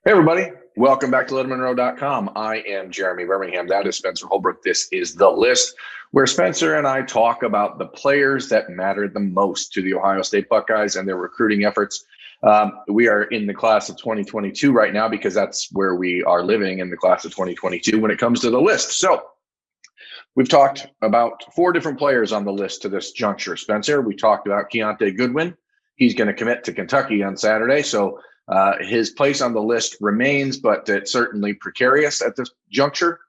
Hey, everybody. Welcome back to LettermenRow.com. I am Jeremy Birmingham. That is Spencer Holbrook. This is The List, where Spencer and I talk about the players that matter the most to the Ohio State Buckeyes and their recruiting efforts. We are in the class of 2022 right now because that's where we are living, in the class of 2022 when it comes to The List. So we've talked about four different players on the list to this juncture, Spencer. We talked about Keontae Goodwin. He's going to commit to Kentucky on Saturday. So his place on the list remains, but it's certainly precarious at this juncture.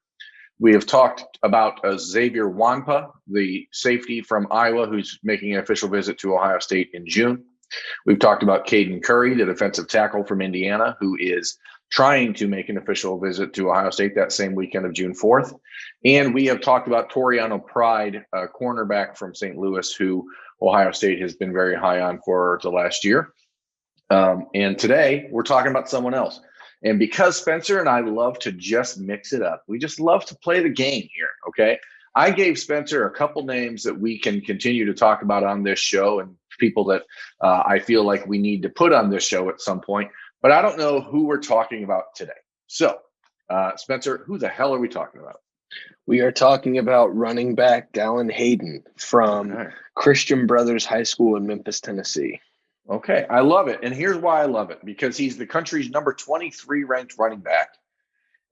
We have talked about Xavier Wanpa, the safety from Iowa, who's making an official visit to Ohio State in June. We've talked about Caden Curry, the defensive tackle from Indiana, who is trying to make an official visit to Ohio State that same weekend of June 4th. And we have talked about Toriano Pride, a cornerback from St. Louis, who Ohio State has been very high on for the last year. And today we're talking about someone else. And because Spencer and I love to just mix it up, we just love to play the game here. Okay. I gave Spencer a couple names that we can continue to talk about on this show and people that I feel like we need to put on this show at some point, but I don't know who we're talking about today. So, Spencer, who the hell are we talking about? We are talking about running back Dallan Hayden from Christian Brothers High School in Memphis, Tennessee. Okay, I love it. And here's why I love it, because he's the country's number 23 ranked running back.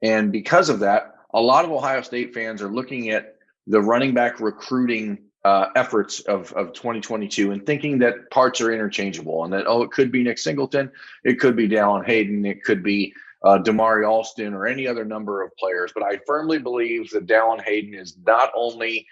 And because of that, a lot of Ohio State fans are looking at the running back recruiting efforts of 2022 and thinking that parts are interchangeable and that, it could be Nick Singleton, it could be Dallan Hayden, it could be Damari Alston or any other number of players. But I firmly believe that Dallan Hayden is not only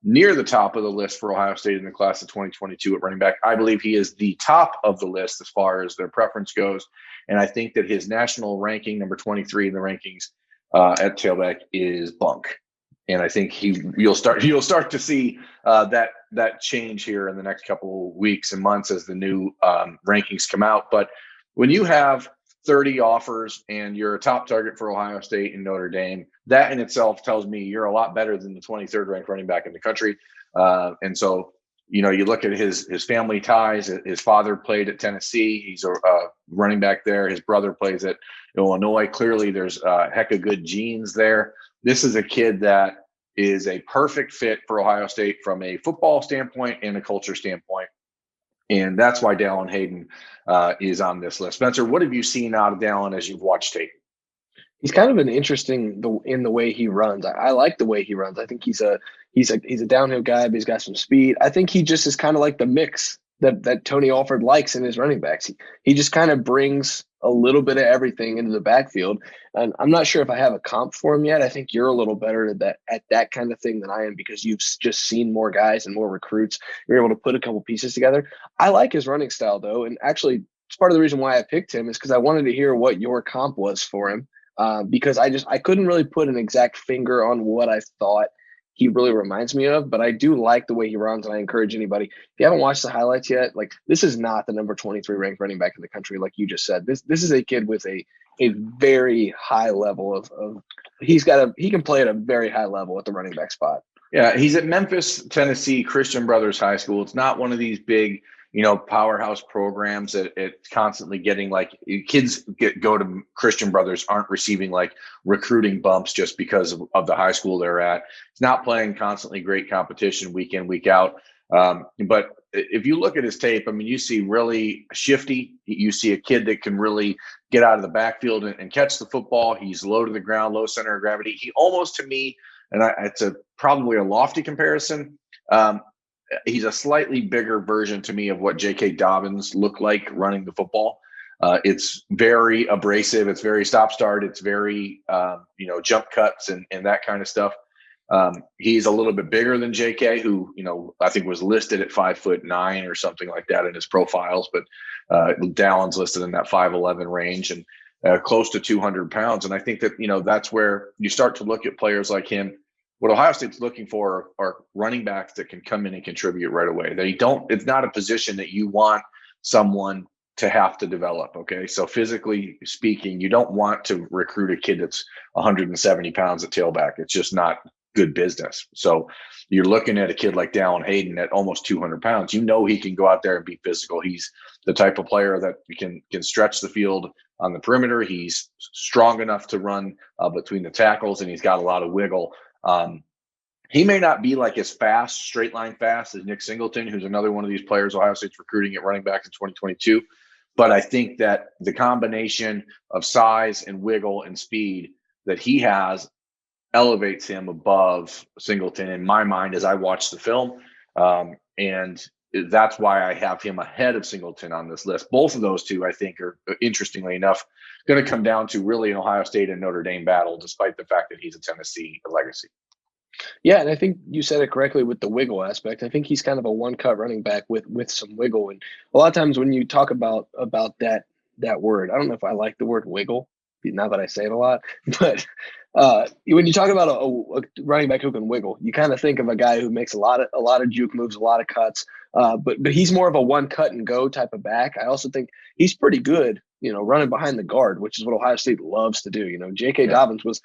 near the top of the list for Ohio State in the class of 2022 at running back. I believe he is the top of the list as far as their preference goes. And I think that his national ranking, number 23 in the rankings at tailback, is bunk. And I think you'll start to see that change here in the next couple of weeks and months as the new rankings come out. But when you have 30 offers and you're a top target for Ohio State and Notre Dame, that in itself tells me you're a lot better than the 23rd ranked running back in the country. And so, you look at his family ties. His father played at Tennessee. He's a running back there. His brother plays at Illinois. Clearly, there's a heck of good genes there. This is a kid that is a perfect fit for Ohio State from a football standpoint and a culture standpoint. And that's why Dallan Hayden is on this list. Spencer, what have you seen out of Dallan as you've watched tape? He's kind of an interesting in the way he runs. I like the way he runs. I think he's a downhill guy, but he's got some speed. I think he just is kind of like the mix that Tony Alford likes in his running backs. He just kind of brings a little bit of everything into the backfield. And I'm not sure if I have a comp for him yet. I think you're a little better at that kind of thing than I am because you've just seen more guys and more recruits. You're able to put a couple pieces together. I like his running style, though. And actually, it's part of the reason why I picked him is because I wanted to hear what your comp was for him. Because I couldn't really put an exact finger on what I thought he really reminds me of, but I do like the way he runs, and I encourage anybody, if you haven't watched the highlights yet, this is not the number 23 ranked running back in the country, like you just said. This is a kid with a very high level of he can play at a very high level at the running back spot. Yeah, he's at Memphis, Tennessee, Christian Brothers High School. It's not one of these big, powerhouse programs that it's constantly getting kids go to Christian Brothers aren't receiving recruiting bumps just because of the high school they're at. It's not playing constantly great competition week in, week out. But if you look at his tape, you see really shifty. You see a kid that can really get out of the backfield and catch the football. He's low to the ground, low center of gravity. He almost, to me, and it's probably a lofty comparison. He's a slightly bigger version to me of what J.K. Dobbins looked like running the football. It's very abrasive. It's very stop-start. It's very, jump cuts and that kind of stuff. He's a little bit bigger than J.K., who, I think was listed at 5'9" or something like that in his profiles. But Dallan's listed in that 5'11" range and close to 200 pounds. And I think that, that's where you start to look at players like him. What Ohio State's looking for are running backs that can come in and contribute right away. It's not a position that you want someone to have to develop. Okay. So physically speaking, you don't want to recruit a kid that's 170 pounds at tailback. It's just not good business. So you're looking at a kid like Dallan Hayden at almost 200 pounds. You know he can go out there and be physical. He's the type of player that can stretch the field on the perimeter. He's strong enough to run between the tackles, and he's got a lot of wiggle. He may not be like as fast, straight line fast as Nick Singleton, who's another one of these players Ohio State's recruiting at running back in 2022. But I think that the combination of size and wiggle and speed that he has elevates him above Singleton in my mind as I watch the film. And that's why I have him ahead of Singleton on this list. Both of those two, I think, are, interestingly enough, going to come down to really an Ohio State and Notre Dame battle, despite the fact that he's a Tennessee legacy. Yeah, and I think you said it correctly with the wiggle aspect. I think he's kind of a one-cut running back with some wiggle. And a lot of times when you talk about that word, I don't know if I like the word wiggle now that I say it a lot, but when you talk about a running back who can wiggle, you kind of think of a guy who makes a lot of juke moves, a lot of cuts. But he's more of a one cut and go type of back. I also think he's pretty good, running behind the guard, which is what Ohio State loves to do. J.K. Dobbins was.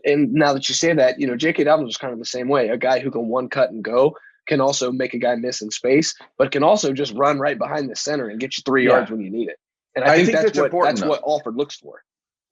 And now that you say that, J.K. Dobbins was kind of the same way. A guy who can one cut and go can also make a guy miss in space, but can also just run right behind the center and get you 3 yards when you need it. And I think that's what Alford looks for.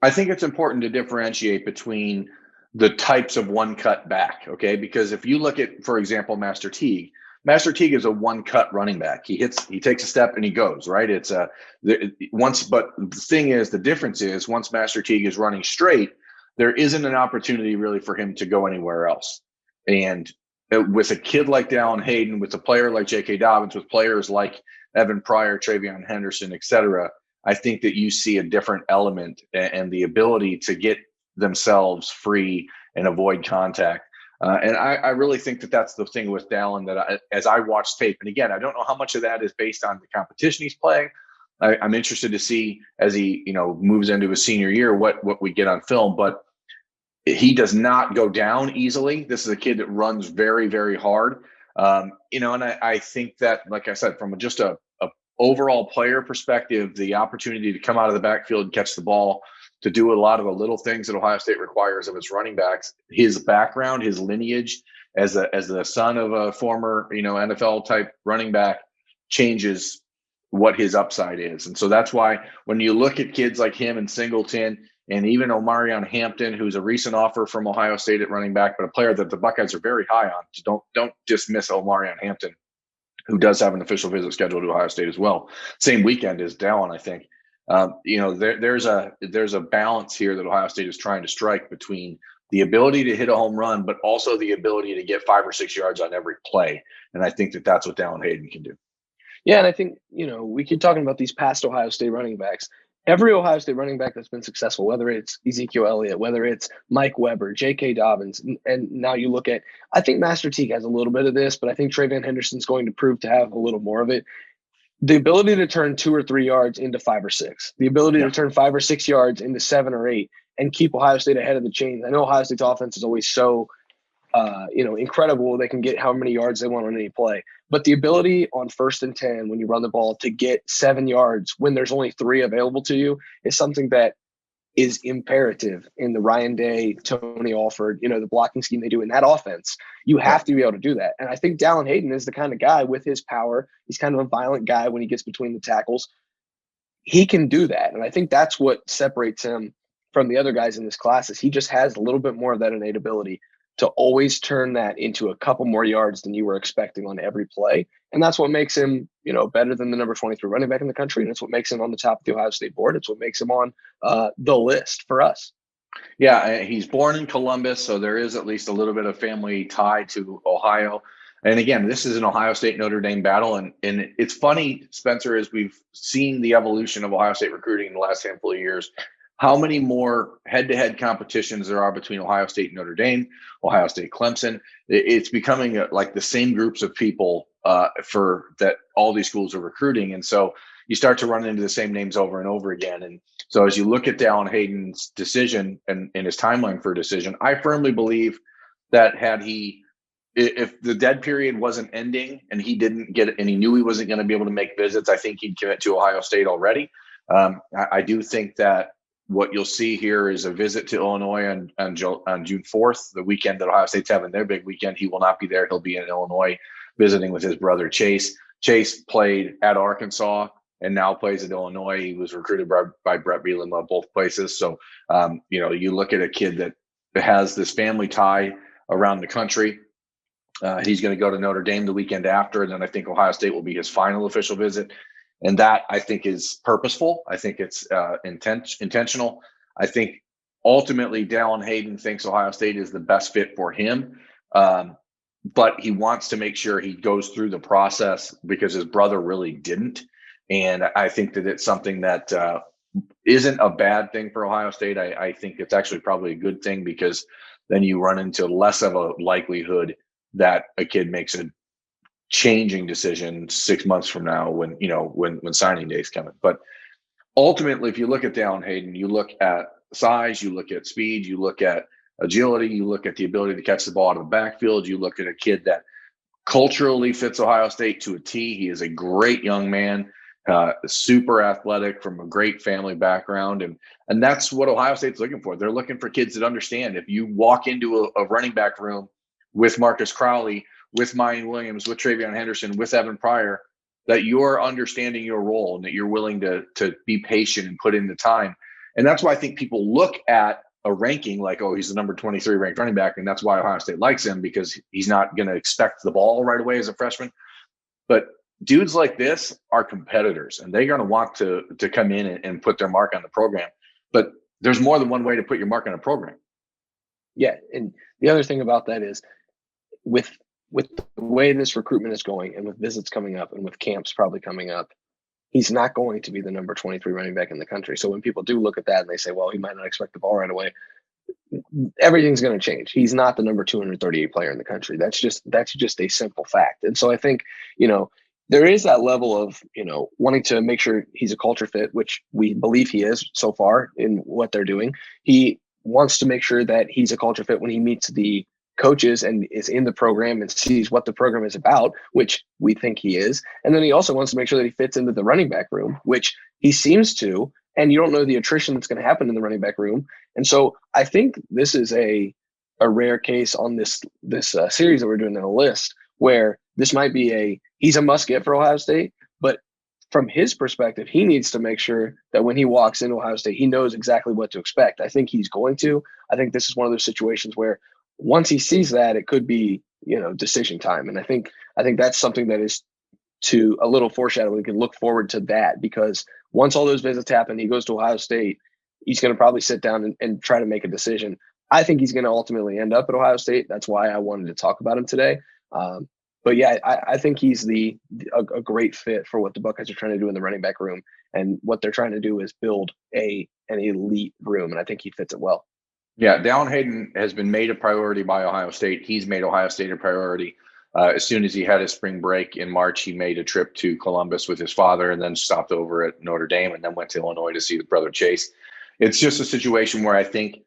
I think it's important to differentiate between the types of one cut back, okay? Because if you look at, for example, Master Teague is a one cut running back. He takes a step and he goes, right? But the thing is, the difference is once Master Teague is running straight, there isn't an opportunity really for him to go anywhere else. And with a kid like Dallan Hayden, with a player like J.K. Dobbins, with players like Evan Pryor, Travion Henderson, et cetera, I think that you see a different element and the ability to get themselves free and avoid contact. And I really think that that's the thing with Dallan that as I watch tape, and again, I don't know how much of that is based on the competition he's playing. I'm interested to see as he, moves into his senior year, what we get on film, but he does not go down easily. This is a kid that runs very, very hard. And I think that, like I said, from just a overall player perspective, the opportunity to come out of the backfield and catch the ball, to do a lot of the little things that Ohio State requires of its running backs, his background, his lineage as the son of a former, NFL type running back changes what his upside is. And so that's why when you look at kids like him and Singleton, and even Omarion Hampton, who's a recent offer from Ohio State at running back, but a player that the Buckeyes are very high on. So don't dismiss Omarion Hampton, who does have an official visit scheduled to Ohio State as well. Same weekend as Dallan, I think. There's a balance here that Ohio State is trying to strike between the ability to hit a home run, but also the ability to get 5 or 6 yards on every play. And I think that that's what Dallan Hayden can do. Yeah, and I think, we keep talking about these past Ohio State running backs. Every Ohio State running back that's been successful, whether it's Ezekiel Elliott, whether it's Mike Weber, J.K. Dobbins, and now you look at, I think Master Teague has a little bit of this, but I think Travion Henderson's going to prove to have a little more of it. The ability to turn 2 or 3 yards into 5 or 6, the ability to turn 5 or 6 yards into 7 or 8, and keep Ohio State ahead of the chains. I know Ohio State's offense is always so incredible. They can get how many yards they want on any play. But the ability on 1st and 10, when you run the ball, to get 7 yards when there's only 3 available to you is something that is imperative in the Ryan Day, Tony Alford, the blocking scheme they do in that offense. You have to be able to do that. And I think Dallan Hayden is the kind of guy with his power. He's kind of a violent guy when he gets between the tackles. He can do that. And I think that's what separates him from the other guys in this class is he just has a little bit more of that innate ability to always turn that into a couple more yards than you were expecting on every play. And that's what makes him, better than the number 23 running back in the country. And it's what makes him on the top of the Ohio State board. It's what makes him on the list for us. Yeah, he's born in Columbus, so there is at least a little bit of family tie to Ohio. And again, this is an Ohio State Notre Dame battle. And it's funny, Spencer, as we've seen the evolution of Ohio State recruiting in the last handful of years, how many more head-to-head competitions there are between Ohio State and Notre Dame, Ohio State, Clemson. It's becoming like the same groups of people for that all these schools are recruiting. And so you start to run into the same names over and over again. And so as you look at Dallan Hayden's decision and his timeline for a decision, I firmly believe that if the dead period wasn't ending and he didn't get it and he knew he wasn't going to be able to make visits, I think he'd commit to Ohio State already. I do think that what you'll see here is a visit to Illinois on June 4th, the weekend that Ohio State's having their big weekend. He will not be there. He'll be in Illinois visiting with his brother Chase. Chase played at Arkansas and now plays at Illinois. He was recruited by Brett Bielema both places. So, you look at a kid that has this family tie around the country. He's going to go to Notre Dame the weekend after, and then I think Ohio State will be his final official visit. And that, I think, is purposeful. I think it's intentional. I think ultimately Dallan Hayden thinks Ohio State is the best fit for him. But he wants to make sure he goes through the process because his brother really didn't. And I think that it's something that isn't a bad thing for Ohio State. I think it's actually probably a good thing because then you run into less of a likelihood that a kid makes a changing decision 6 months from now when signing day is coming. But ultimately, if you look at Dallan Hayden, you look at size, you look at speed, you look at agility, you look at the ability to catch the ball out of the backfield, you look at a kid that culturally fits Ohio State to a T. He is a great young man, super athletic from a great family background. And that's what Ohio State's looking for. They're looking for kids that understand if you walk into a running back room with Marcus Crowley, with Mayan Williams, with Travion Henderson, with Evan Pryor, that you're understanding your role and that you're willing to be patient and put in the time. And that's why I think people look at a ranking like, oh, he's the number 23 ranked running back, and that's why Ohio State likes him, because he's not going to expect the ball right away as a freshman. But dudes like this are competitors, and they're going to want to come in and put their mark on the program. But there's more than one way to put your mark on a program. Yeah, and the other thing about that is with the way this recruitment is going and with visits coming up and with camps probably coming up, he's not going to be the number 23 running back in the country. So when people do look at that and they say, well, he might not expect the ball right away, everything's going to change. He's not the number 238 player in the country. That's just a simple fact. And so I think, there is that level of, wanting to make sure he's a culture fit, which we believe he is so far in what they're doing. He wants to make sure that he's a culture fit when he meets the coaches and is in the program and sees what the program is about, which we think he is. And then he also wants to make sure that he fits into the running back room, which he seems to, and you don't know the attrition that's going to happen in the running back room. And so I think this is a rare case on this series that we're doing in a list where this might be he's a must get for Ohio State, but from his perspective, he needs to make sure that when he walks into Ohio State, he knows exactly what to expect. I think he's going to. I think this is one of those situations where once he sees that, it could be, decision time. And I think that's something that is to a little foreshadow. We can look forward to that because once all those visits happen, he goes to Ohio State, he's going to probably sit down and try to make a decision. I think he's going to ultimately end up at Ohio State. That's why I wanted to talk about him today. But yeah, I think he's a great fit for what the Buckeyes are trying to do in the running back room. And what they're trying to do is build an elite room. And I think he fits it well. Yeah, Dallan Hayden has been made a priority by Ohio State. He's made Ohio State a priority. As soon as he had his spring break in March, he made a trip to Columbus with his father and then stopped over at Notre Dame and then went to Illinois to see his brother Chase. It's just a situation where I think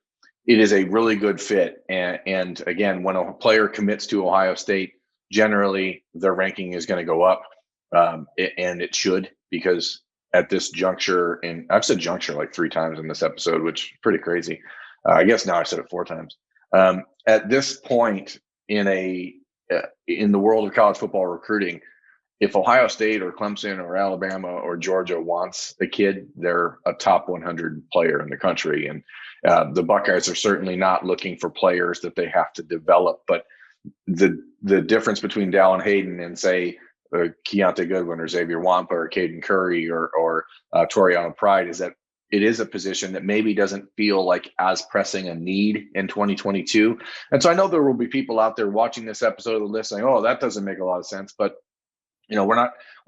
it is a really good fit. And again, when a player commits to Ohio State, generally their ranking is going to go up, and it should, because at this juncture, and I've said juncture like 3 times in this episode, which is pretty crazy. I guess now I said it 4 times. At this point in the world of college football recruiting, if Ohio State or Clemson or Alabama or Georgia wants a kid, they're a top 100 player in the country. And the Buckeyes are certainly not looking for players that they have to develop. But the difference between Dallan Hayden and, say, Keontae Goodwin or Xavier Wampa or Caden Curry or Toriano Pride is that it is a position that maybe doesn't feel like as pressing a need in 2022. And so I know there will be people out there watching this episode of the list saying, oh, that doesn't make a lot of sense. But, we're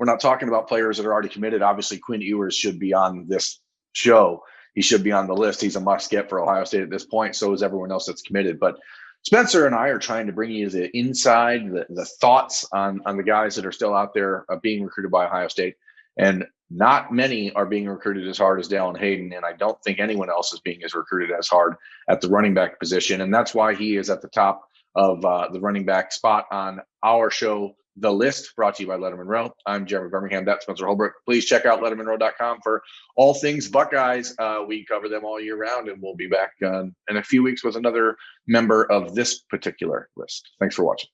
not talking about players that are already committed. Obviously, Quinn Ewers should be on this show. He should be on the list. He's a must get for Ohio State at this point. So is everyone else that's committed. But Spencer and I are trying to bring you the inside, the thoughts on the guys that are still out there being recruited by Ohio State. And not many are being recruited as hard as Dallan Hayden, and I don't think anyone else is being as recruited as hard at the running back position. And that's why he is at the top of the running back spot on our show The List, brought to you by Lettermen Row. I'm Jeremy Birmingham. That's Spencer Holbrook. Please check out lettermenrow.com for all things Buckeyes. We cover them all year round, and we'll be back in a few weeks with another member of this particular list. Thanks for watching.